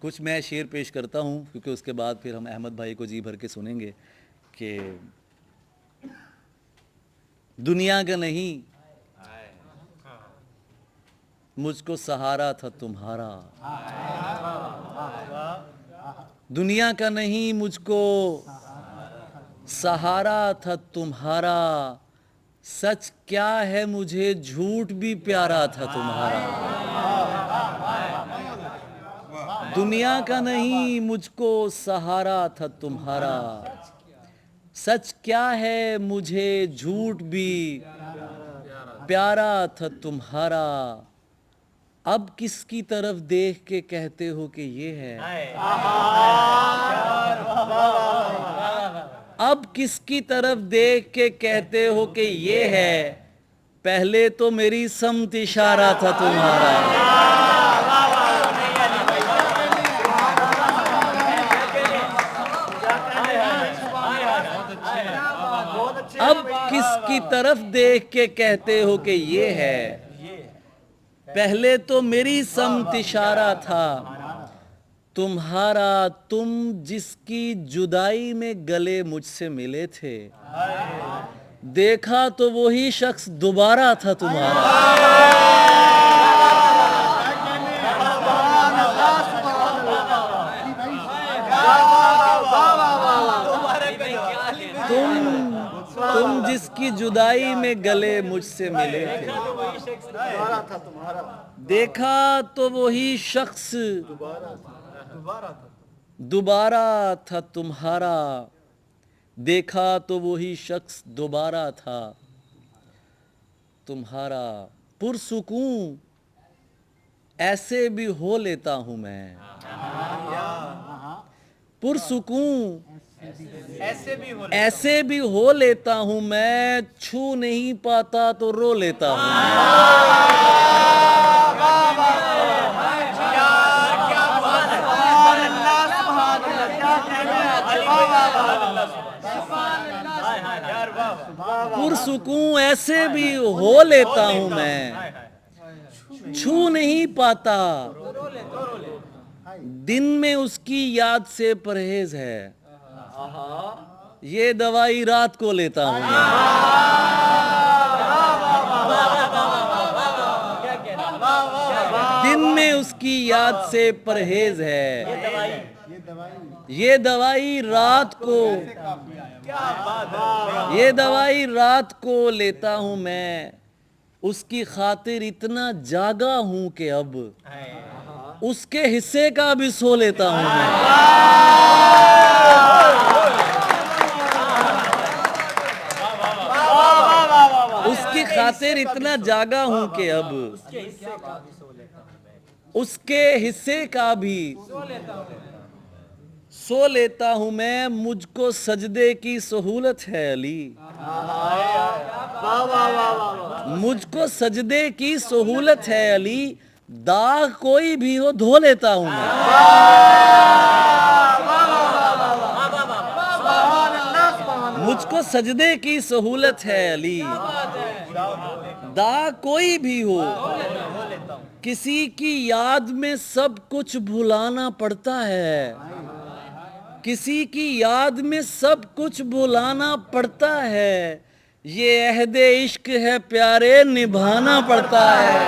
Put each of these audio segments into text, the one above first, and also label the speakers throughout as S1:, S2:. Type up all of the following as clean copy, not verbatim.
S1: कुछ मैं शेर पेश करता हूँ, क्योंकि उसके बाद फिर हम अहमद भाई को जी भर के सुनेंगे कि दुनिया का नहीं मुझको सहारा था तुम्हारा, दुनिया का नहीं मुझको सहारा था तुम्हारा, सच क्या है मुझे झूठ भी प्यारा था तुम्हारा। दुनिया का नहीं मुझको सहारा था तुम्हारा, सच क्या है मुझे झूठ भी प्यारा था तुम्हारा। अब किसकी तरफ देख के कहते हो कि ये है, अब किसकी तरफ देख के कहते हो कि ये है, पहले तो मेरी समत इशारा था तुम्हारा। अब किसकी तरफ देख के कहते हो कि ये है, पहले तो मेरी समत इशारा था तुम्हारा। तुम जिसकी जुदाई में गले मुझसे मिले थे, देखा तो वही शख्स दोबारा था तुम्हारा। तुम जिसकी जुदाई में गले मुझसे मिले थे, देखा तो वही शख्स दोबारा था तुम्हारा। देखा तो वही शख्स दोबारा था तुम्हारा। पुरसुकून ऐसे भी हो लेता हूं मैं, पुरसुकून ऐसे भी हो लेता हूं मैं, छू नहीं पाता तो रो लेता हूं। पुरसुकून ऐसे भी हो लेता हूं मैं, छू नहीं पाता। दिन में उसकी याद से परहेज है, ये दवाई रात को लेता हूं मैं। दिन में उसकी याद से परहेज है, ये दवाई रात को, ये दवाई रात को लेता हूं मैं। उसकी खातिर इतना जागा हूं कि अब उसके हिस्से का भी सो लेता हूं मैं। उसकी खातिर इतना जागा हूं कि अब उसके हिस्से का भी सो लेता हूं मैं। मुझको सजदे की सहूलत है अली, मुझको सजदे की सहूलत है अली, दाग कोई भी हो धो लेता हूं मैं। मुझको सजदे की सहूलत है अली, दाग कोई भी हो। किसी की याद में सब कुछ भुलाना पड़ता है, किसी की याद में सब कुछ भुलाना पड़ता है। ये अहदे इश्क है प्यारे, निभाना पड़ता है।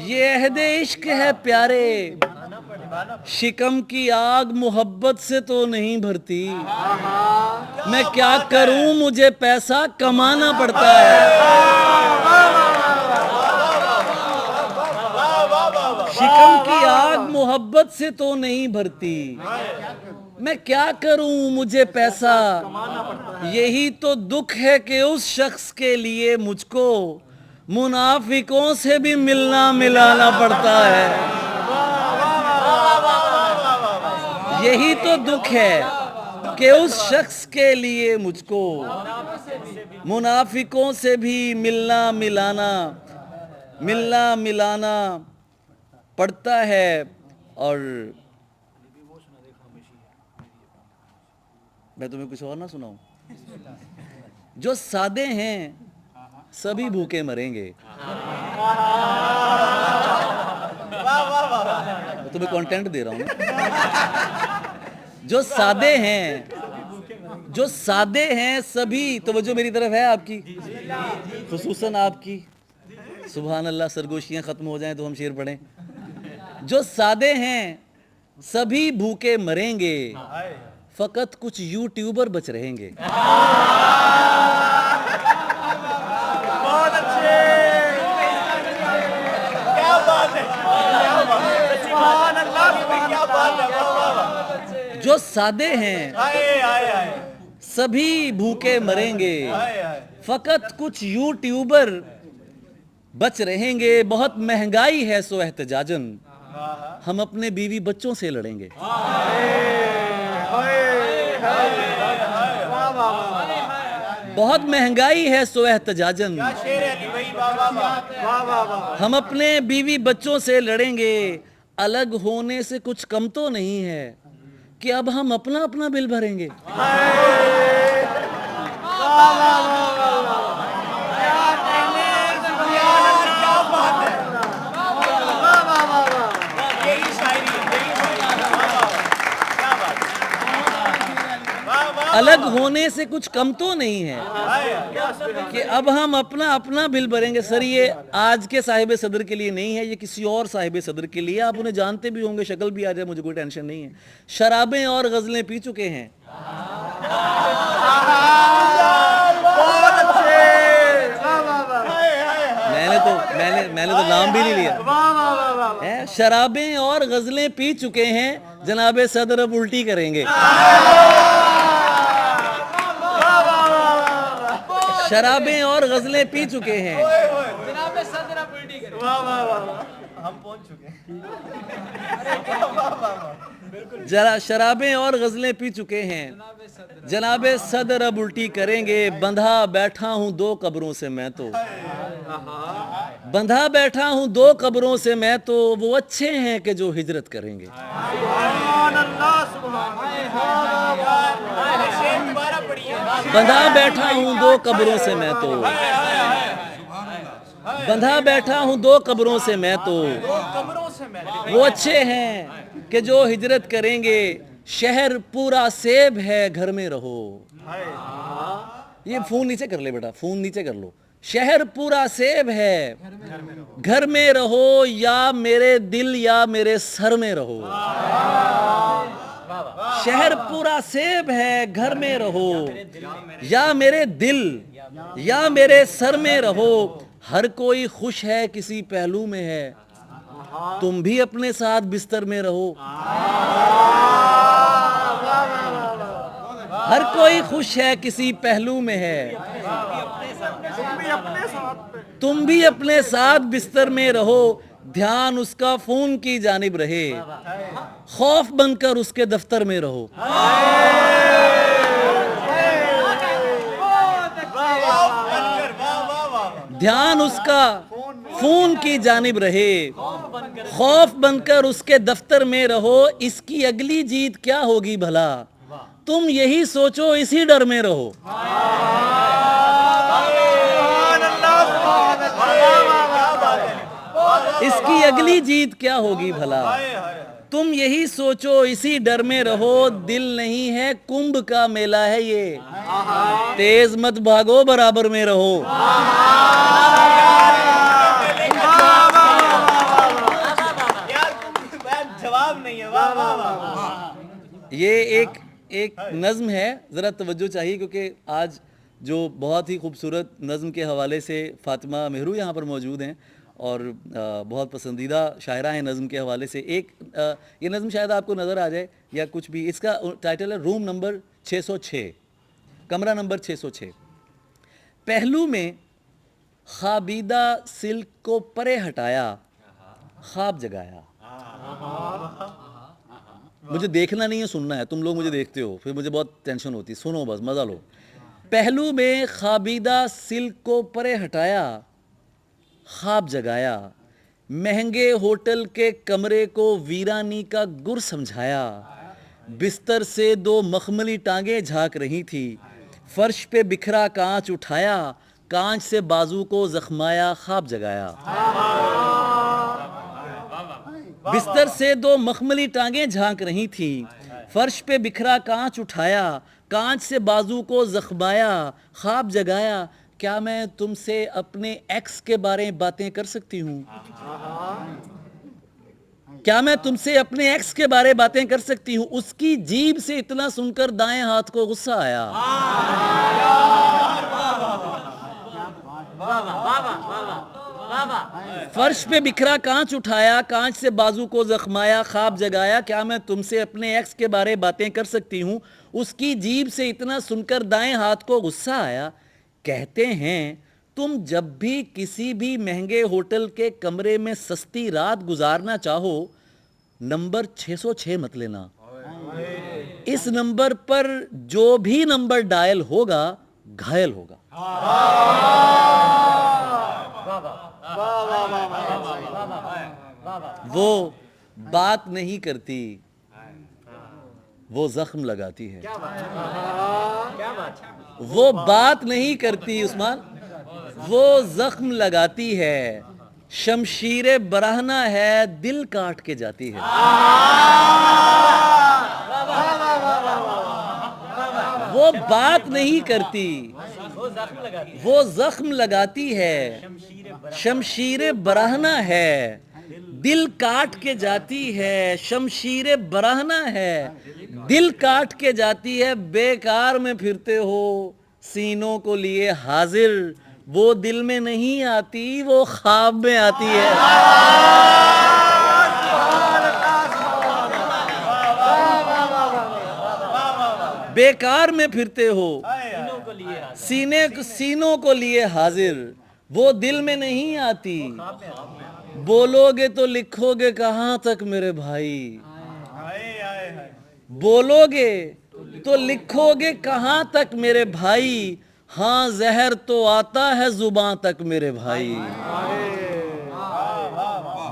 S1: ये अहदे इश्क है प्यारे, शिकम की आग मोहब्बत से तो नहीं भरती। मैं क्या करूं मुझे पैसा कमाना पड़ता है। शिकम की आग मोहब्बत से तो नहीं भरती, मैं क्या करूं मुझे पैसा। यही तो दुख है कि उस शख्स के लिए मुझको मुनाफिकों से भी मिलना मिलाना पड़ता है। यही तो दुख है कि उस शख्स के लिए मुझको मुनाफिकों से भी मिलना मिलाना पड़ता है। और मैं तुम्हें कुछ और ना सुनाऊं। जो सादे हैं सभी भूखे मरेंगे, मैं तुम्हें कंटेंट दे रहा हूँ। जो सादे हैं, जो सादे हैं सभी, तो जो मेरी तरफ है आपकी, खुसूसन आपकी, सुभान अल्लाह, सरगोशियां खत्म हो जाएं तो हम शेर पढ़ें। जो सादे हैं सभी भूखे मरेंगे, फकत कुछ यूट्यूबर बच रहेंगे।
S2: बहुत अच्छे, क्या बात है, सुभान अल्लाह, क्या बात है।
S1: जो सादे हैं सभी भूखे मरेंगे, फकत कुछ यूट्यूबर बच रहेंगे। बहुत महंगाई है सो एहतजाजन, हम अपने बीवी बच्चों से लड़ेंगे। बहुत महंगाई है सो एहतजाजन, हम अपने बीवी बच्चों से लड़ेंगे। अलग होने से कुछ कम तो नहीं है कि अब हम अपना अपना बिल भरेंगे। अलग होने से कुछ कम तो नहीं है कि अब हम अपना अपना बिल भरेंगे। सर ये आज के साहिब सदर के लिए नहीं है, ये किसी और साहिब सदर के लिए। आप उन्हें जानते भी होंगे, शक्ल भी आ जाए, मुझे कोई टेंशन नहीं है। शराबें और गजलें पी चुके हैं, मैंने तो नाम भी नहीं लिया। शराबें और गजलें पी चुके हैं, जनाब सदर अब उल्टी करेंगे। शराबें और गजलें पी चुके हैं,
S2: जनाब सदर अब उल्टी करेंगे। वाह वाह वाह, हम पहुंच चुके हैं।
S1: जरा शराबें और गजलें पी चुके हैं, जनाब सदर अब उल्टी करेंगे। बंधा बैठा हूं दो कब्रों से मैं तो, बंधा बैठा हूं दो कब्रों से मैं तो, वो अच्छे हैं कि जो हिजरत करेंगे। बंधा बैठा हूं दो कब्रों से मैं तो, बंधा बैठा हूं दो कब्रों से मैं तो, वो अच्छे हैं कि जो हिजरत करेंगे। शहर पूरा सेब है घर में रहो, ये फोन नीचे कर ले बेटा, फोन नीचे कर लो। शहर पूरा सेब है घर में रहो, या मेरे दिल या मेरे सर में रहो। शहर पूरा सेब है घर में रहो, या मेरे दिल या मेरे सर में रहो। हर कोई खुश है किसी पहलू में है, तुम भी अपने साथ बिस्तर में रहो। हर कोई खुश है किसी पहलू में है, तुम भी अपने साथ बिस्तर में रहो। ध्यान उसका फोन की जानिब रहे, खौफ बनकर उसके दफ्तर में रहो। ध्यान उसका फोन की जानिब रहे, खौफ बनकर उसके दफ्तर में रहो। इसकी अगली जीत क्या होगी भला, तुम यही सोचो इसी डर में रहो। इसकी अगली जीत क्या होगी भला, तुम यही सोचो इसी डर में रहो। दिल नहीं है कुंभ का मेला है ये, तेज मत भागो बराबर में रहो।
S2: जवाब नहीं है। वाह वाह वाह।
S1: ये एक नज्म है, ज़रा तवज्जो चाहिए, क्योंकि आज जो बहुत ही खूबसूरत नज्म के हवाले से फातिमा मेहरू यहाँ पर मौजूद हैं और बहुत पसंदीदा शायरा हैं नज़म के हवाले से। एक ये नज़म शायद आपको नज़र आ जाए या कुछ भी, इसका टाइटल है रूम नंबर 606, कमरा नंबर 606। पहलू में खाबीदा सिल्क को परे हटाया, ख्वाब जगाया। मुझे देखना नहीं है, सुनना है। तुम लोग मुझे देखते हो, फिर मुझे बहुत टेंशन होती है। सुनो बस, मज़ा लो। पहलू में खाबीदा सिल्क को परे हटाया, ख्वाब जगाया। महंगे होटल के कमरे को वीरानी का गुर समझाया। बिस्तर से दो मखमली टांगे झांक रही थी, फर्श पे बिखरा कांच उठाया, कांच से बाजू को जख्माया, ख्वाब जगाया। बिस्तर से दो मखमली टांगें झांक रही थीं। फर्श पे बिखरा कांच उठाया, कांच से बाजू को जख्माया, ख्वाब जगाया। क्या मैं तुमसे अपने एक्स के बारे में बातें कर सकती हूँ? क्या मैं तुमसे अपने एक्स के बारे में बातें कर सकती हूँ? उसकी जीभ से इतना सुनकर दाएं हाथ को गुस्सा आया। फर्श पे बिखरा कांच उठाया, कांच से बाजू को जख्माया, ख्वाब जगाया। क्या मैं तुमसे अपने एक्स के बारे में बातें कर सकती हूँ? उसकी जीभ से इतना सुनकर दाएं हाथ को गुस्सा आया। कहते हैं तुम जब भी किसी भी महंगे होटल के कमरे में सस्ती रात गुजारना चाहो, नंबर 606 मत लेना। इस नंबर पर जो भी नंबर डायल होगा घायल होगा। वो बात नहीं करती, वो जख्म लगाती है। वो बात नहीं करती उस्मान, वो जख्म लगाती है। शमशीरे बराहना है, दिल काट के जाती है। वो बात नहीं करती, वो जख्म लगाती है। शमशीरे बराहना है, दिल काट के जाती है। शमशीरे बराहना है, दिल काट के जाती है। बेकार में फिरते हो सीनों को लिए हाजिर, वो दिल में नहीं आती, वो ख्वाब में आती है। बेकार में फिरते हो सीनों को लिए हाजिर, वो दिल में नहीं आती। बोलोगे तो लिखोगे कहाँ तक मेरे भाई, बोलोगे तो लिखोगे कहाँ तक मेरे भाई। हाँ जहर तो आता है जुबां तक मेरे भाई।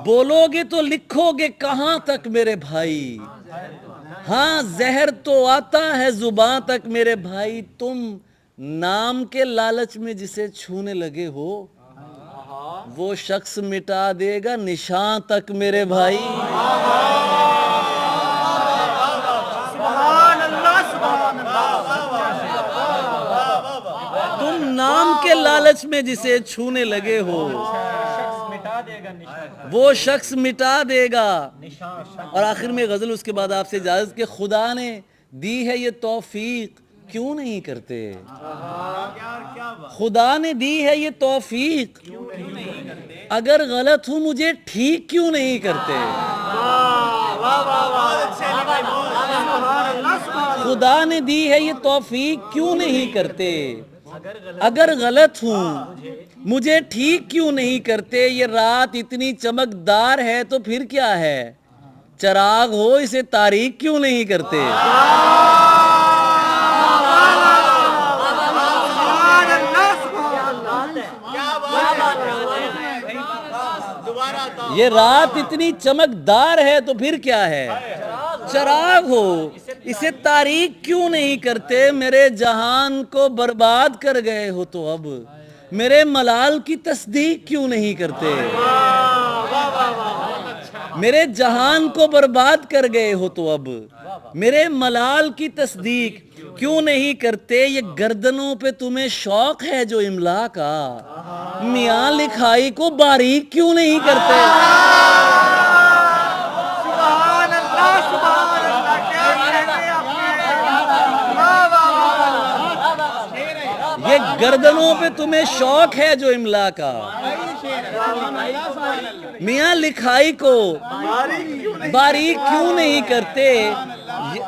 S1: बोलोगे तो लिखोगे कहाँ तक मेरे भाई। हाँ जहर तो आता है जुबां तक मेरे भाई। तुम नाम के लालच में जिसे छूने लगे हो, वो शख्स मिटा देगा निशान तक मेरे भाई। तुम नाम के लालच में जिसे छूने लगे हो, वो शख्स मिटा देगा। और आखिर में गजल उसके बाद आपसे इजाजत के खुदा ने दी है ये तौफीक क्यों नहीं करते। खुदा ने दी है ये तौफीक, अगर गलत हूं मुझे ठीक क्यों नहीं करते। खुदा ने दी है ये तौफीक क्यों नहीं करते। अगर गलत हूं मुझे ठीक क्यों नहीं करते। ये रात इतनी चमकदार है तो फिर क्या है, चराग हो इसे तारीक क्यों नहीं करते। ये रात इतनी चमकदार है तो फिर क्या है, चराग हो इसे तारीक क्यों नहीं करते। मेरे जहान को बर्बाद कर गए हो तो अब मेरे मलाल की तस्दीक क्यों नहीं करते। मेरे जहान को बर्बाद कर गए हो तो अब मेरे मलाल की तस्दीक क्यों नहीं करते। ये गर्दनों पे तुम्हें शौक है जो इमला का, मियां लिखाई को बारीक क्यों नहीं करते। ये गर्दनों पे तुम्हें शौक है जो इमला का, मियां लिखाई को बारीक क्यों नहीं करते।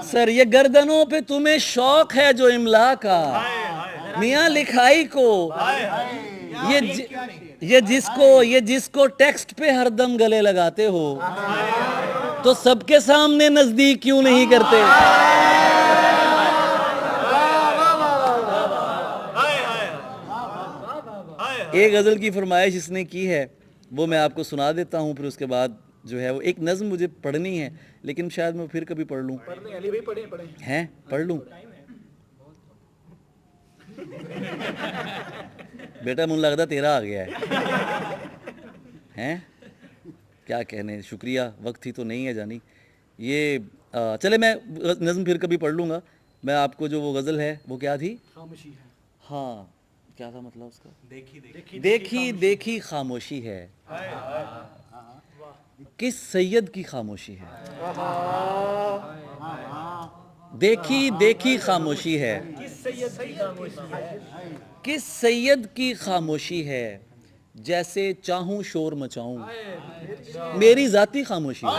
S1: सर ये गर्दनों पे तुम्हें शौक है जो इमला का, मियां लिखाई को ये जिसको टेक्स्ट पे हरदम गले लगाते हो तो सबके सामने नजदीक क्यों नहीं करते। एक गजल की फरमाइश इसने की है, वो मैं आपको सुना देता हूँ। फिर उसके बाद जो है वो एक नज्म मुझे पढ़नी है, लेकिन शायद मैं फिर कभी पढ़ लूँ। हैं पढ़ लूँ बेटा, मुझे लगता तेरा आ गया है। हैं क्या कहने, शुक्रिया, वक्त ही तो नहीं है जानी। ये चले मैं नज़्म फिर कभी पढ़ लूँगा। मैं आपको जो वो गज़ल है वो क्या थी?
S2: खामोशी है।
S1: हाँ, क्या था मतलब उसका?
S2: देखी
S1: देखी खामोशी है, किस सैयद की खामोशी है। देखी खामोशी है, किस सैयद की खामोशी है, जैसे चाहूं शोर मचाऊं मेरी जाती खामोशी है।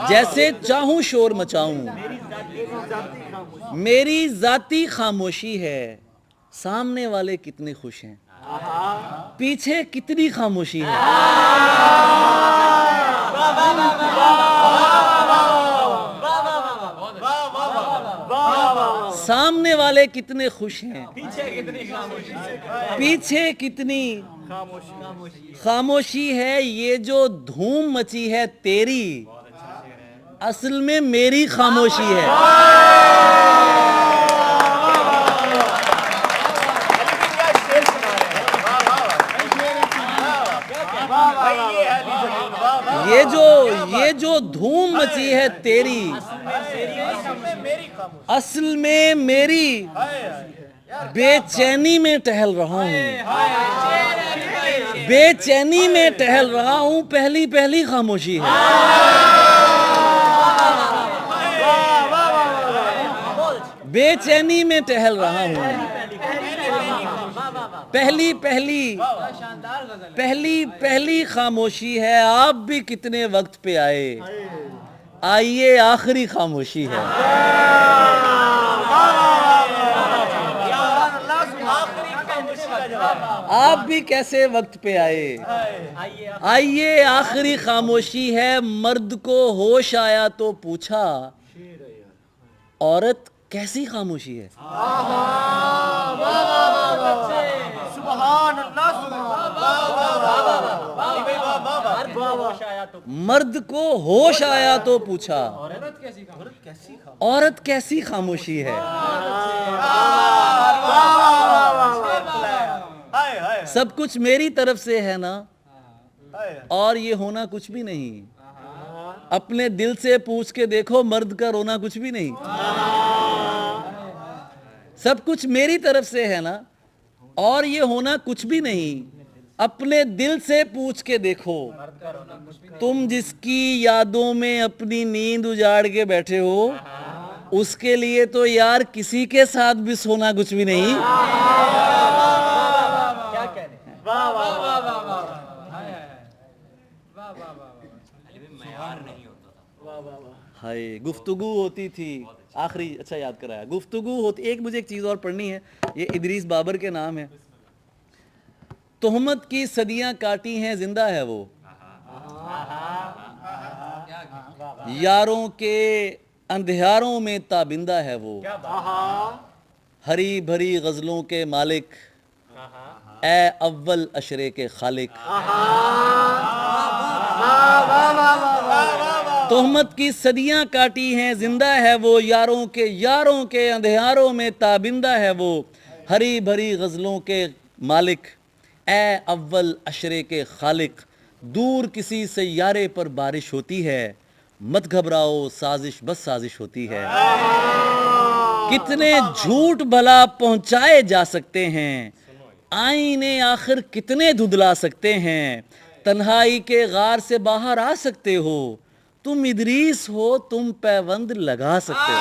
S1: जैसे चाहूं शोर मचाऊं मेरी जाती खामोशी है। सामने वाले कितने खुश हैं, पीछे कितनी खामोशी है। सामने वाले कितने खुश हैं, पीछे कितनी खामोशी है। ये जो धूम मची है तेरी, असल में मेरी खामोशी है। ये जो धूम मची है तेरी, असल में मेरी बेचैनी में टहल रहा हूँ, बेचैनी में टहल रहा हूँ, पहली पहली खामोशी है। बेचैनी में टहल रहा हूँ, पहली पहली खामोशी है। आप भी कितने वक्त पे आए, आइए आखिरी खामोशी है। आप भी कैसे वक्त पे आए, आइए आखिरी खामोशी है। मर्द को होश आया तो पूछा, औरत कैसी खामोशी है। मर्द को होश आया तो पूछा, औरत कैसी खामोशी है। सब कुछ मेरी तरफ से है ना, और ये होना कुछ भी नहीं। अपने दिल से पूछ के देखो, मर्द का रोना कुछ भी नहीं। सब कुछ मेरी तरफ से है ना, और ये होना कुछ भी नहीं। अपने दिल से पूछ के देखो, तुम जिसकी यादों में अपनी नींद उजाड़ के बैठे हो, उसके लिए तो यार किसी के साथ भी सोना कुछ भी नहीं। क्या कह रहे? हाय, गुफ्तगू होती थी आखिरी, अच्छा याद कराया, गुफ्तगू होती। एक मुझे एक चीज़ और पढ़नी है, ये इदरीस बाबर के नाम है। तोहमत की सदियां काटी हैं, जिंदा है वो, यारों के अंधियारों में ताबिंदा है वो। हरी भरी गजलों के मालिक, ए अव्वल अशरे के खालिक। तोहमत की सदियां काटी हैं, जिंदा है वो, यारों के अंधियारों में ताबिंदा है वो। हरी भरी गजलों के मालिक, ए अव्वल अशरे के खालिक। दूर किसी सैयारे पर बारिश होती है, मत घबराओ साजिश बस साजिश होती है। कितने झूठ भला पहुंचाए जा सकते हैं, आईने आखिर कितने धुंधला सकते हैं। तन्हाई के गार से बाहर आ सकते हो, तुम इदरीस हो, तुम पैबंद लगा सकते हो।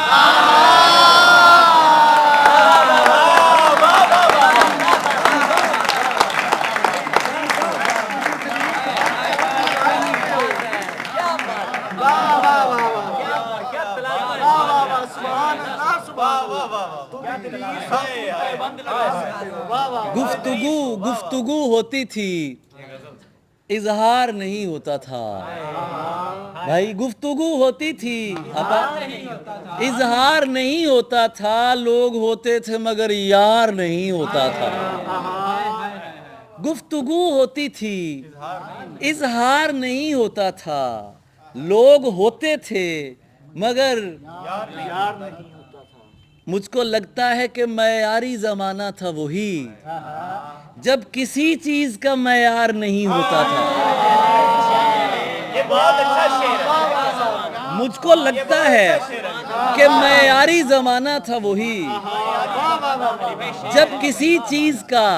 S1: गुफ्तगू होती थी, इजहार नहीं होता था। भाई गुफ्तगू होती थी, इजहार नहीं होता था। लोग होते थे मगर यार नहीं होता था। गुफ्तगू होती थी, इजहार नहीं होता था। लोग होते थे मगर यार नहीं होता था। मुझको लगता है कि मयारी जमाना था वही जब किसी चीज का मयार नहीं होता था।
S2: ये बहुत अच्छा शेर है।
S1: मुझको लगता है कि मयारी जमाना था वही जब किसी चीज का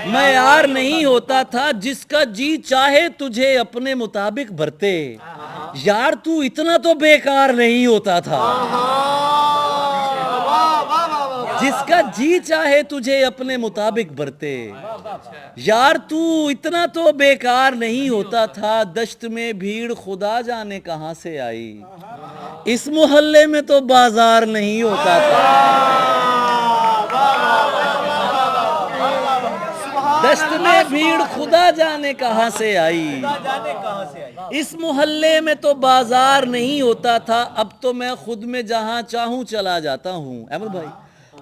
S1: मयार नहीं होता था, जिसका जी चाहे तुझे अपने मुताबिक भरते। यार तू इतना तो बेकार नहीं होता था, जिसका जी चाहे तुझे अपने मुताबिक भरते। यार तू इतना तो बेकार नहीं होता था, दश्त में भीड़ खुदा जाने कहां से आई। इस मोहल्ले में तो बाजार नहीं होता था, दश्त में भीड़ खुदा जाने कहां से आई। इस मोहल्ले में तो बाजार नहीं होता था, अब तो मैं खुद में जहां चाहूं चला जाता हूं। अहमद भाई,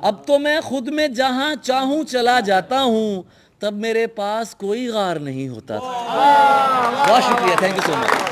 S1: अब तो मैं खुद में जहां चाहूं चला जाता हूं, तब मेरे पास कोई गार नहीं होता था। बहुत शुक्रिया, थैंक यू सो मच।